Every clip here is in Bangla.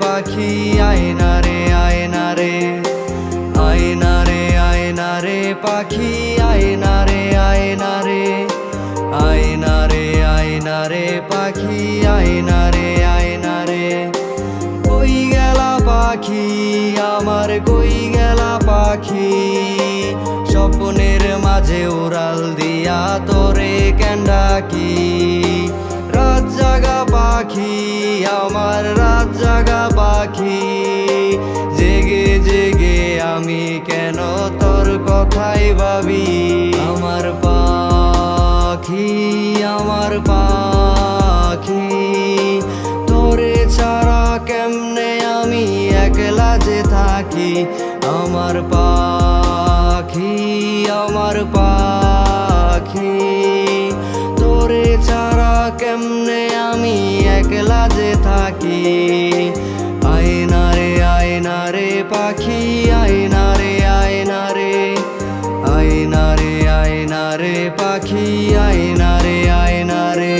পাখি আয়না রে আয়না রে, আয়না রে আয়না রে পাখি আয়না রে আয়না রে, আয়না রে আয়না রে পাখি আয়না রে আয়না রে। কই গেলা পাখি আমার কই গেলা পাখি, স্বপ্নের মাঝে উড়াল দিয়া তোরে কেন ডাকি। রাত জাগা পাখি আমার রাত জাগা পাখি, জেগে জেগে আমি কেন তোর কথাই ভাবি। আমার পাখি আমার পাখি, তোরে ছাড়া কেমনে আমি একলা যে থাকি। আমার পাখি আমার পাখি, তোরে ছাড়া কেমনে আমি একলা যে থাকি। আয়না রে আয়না রে পাখি আয়না রে আয়না রে, আয়না রে আয়না রে পাখি আয়না রে আয়না রে।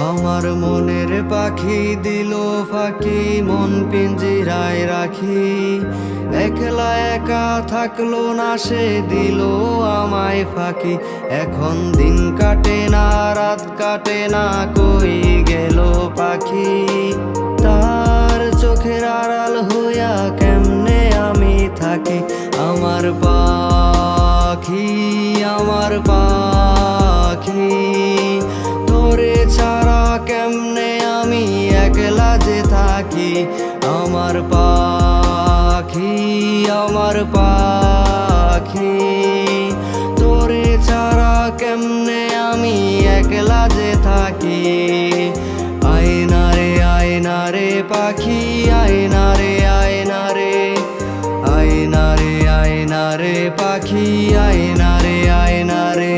আমার মনের পাখি দিল ফাঁকি, মন পিঞ্জিরায় রাখি। একলা একা থাকলো না সে দিল আমায় ফাঁকি। এখন দিন কাটে না রাত কাটে না, কই গেল পাখি। তার চোখের আড়াল হইয়া কেমনে আমি থাকি। আমার পাখি আমার পাখি, তোরে ছাড়া কেমনে আমি একলা যে থাকি। আমার পাখি আমার পাখি, তোরে ছাড়া কেমনে আমি একলা যে থাকি। আয়না রে আয়না রে পাখি আয়না রে আয়না রে, আয়না রে আয়না রে পাখি আয়না রে আয়না রে।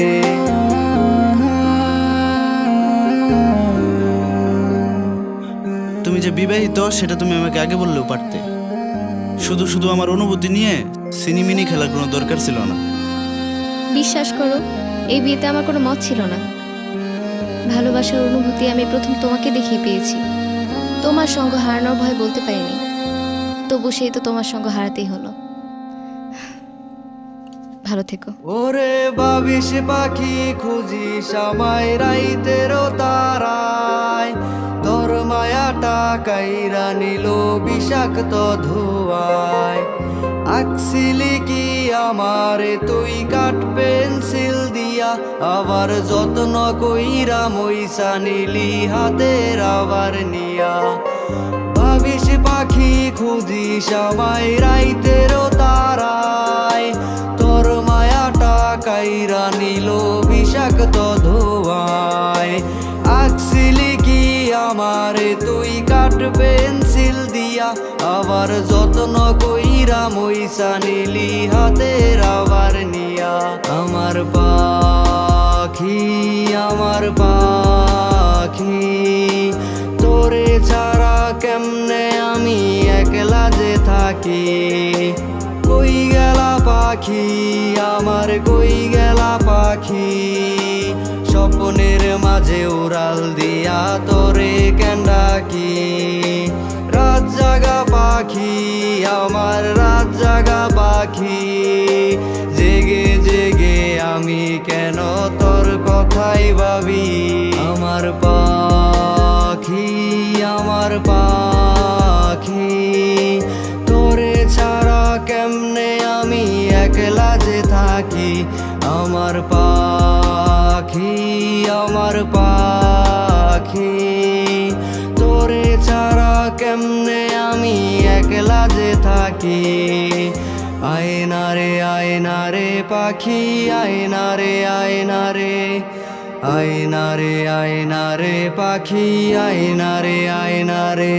তুমি যে বিবাহিত সেটা তুমি আমাকে আগে বললেও পারতে। শুধু শুধু আমার অনুভূতি নিয়ে সিনিমিনি খেলার কোনো দরকার ছিল না। বিশ্বাস করো, এই বিয়েতে আমার কোনো মত ছিল না। ভালোবাসার অনুভূতি আমি প্রথম তোমাকে দেখেই পেয়েছি। তোমার সঙ্গ হারানোর ভয় বলতে পারিনি, তবু সেই তো তোমার সঙ্গ হারাতেই হলো। ভালো থেকো। ওরে বাবিশ পাখি খুঁজিস আমায় রাইতেরও তারায়, তোর মায়াটা কাইরা নিল বিষাক্ত ধোঁয়ায়। আঁকছিলি কি আমারে তুই কাঠ পেন্সিল দিয়া, আবার যত্ন কইরা মইসা নিলি হাতের আবার নিয়া। ভাবিস পাখি খুঁজিস আমায় রাইতেরও তারায়, তোর মায়াটা কাইরা নিল বিষাক্ত ধোঁয়ায়। আঁকছিলি কি আমারে তুই কাঠ পেন্সিল দিয়া, আবার যত্ন কইরা মইসা নিলি হাতের আবার নিয়া। আমার পাখি আমার পাখি, তোরে ছাড়া কেমনে আমি একলা যে থাকি। কই গেলা পাখি আমার কই গেলা পাখি, স্বপ্নের মাঝে উড়াল দিয়া তোরে কেন ডাকি। রাত জাগা পাখি আমার রাত জাগা পাখি, জেগে জেগে আমি কেন তোর কথাই ভাবি। আমার পাখি আমার পাখি, তোরে ছাড়া কেমনে আমি একলা যে থাকি। আমার পাখি আমার পাখি, তোরে ছাড়া কেমনে আমি একলা যে থাকি। আয়না রে পাখি আয়না রে আয়না রে, আয়না রে পাখি আয়না রে আয়না রে।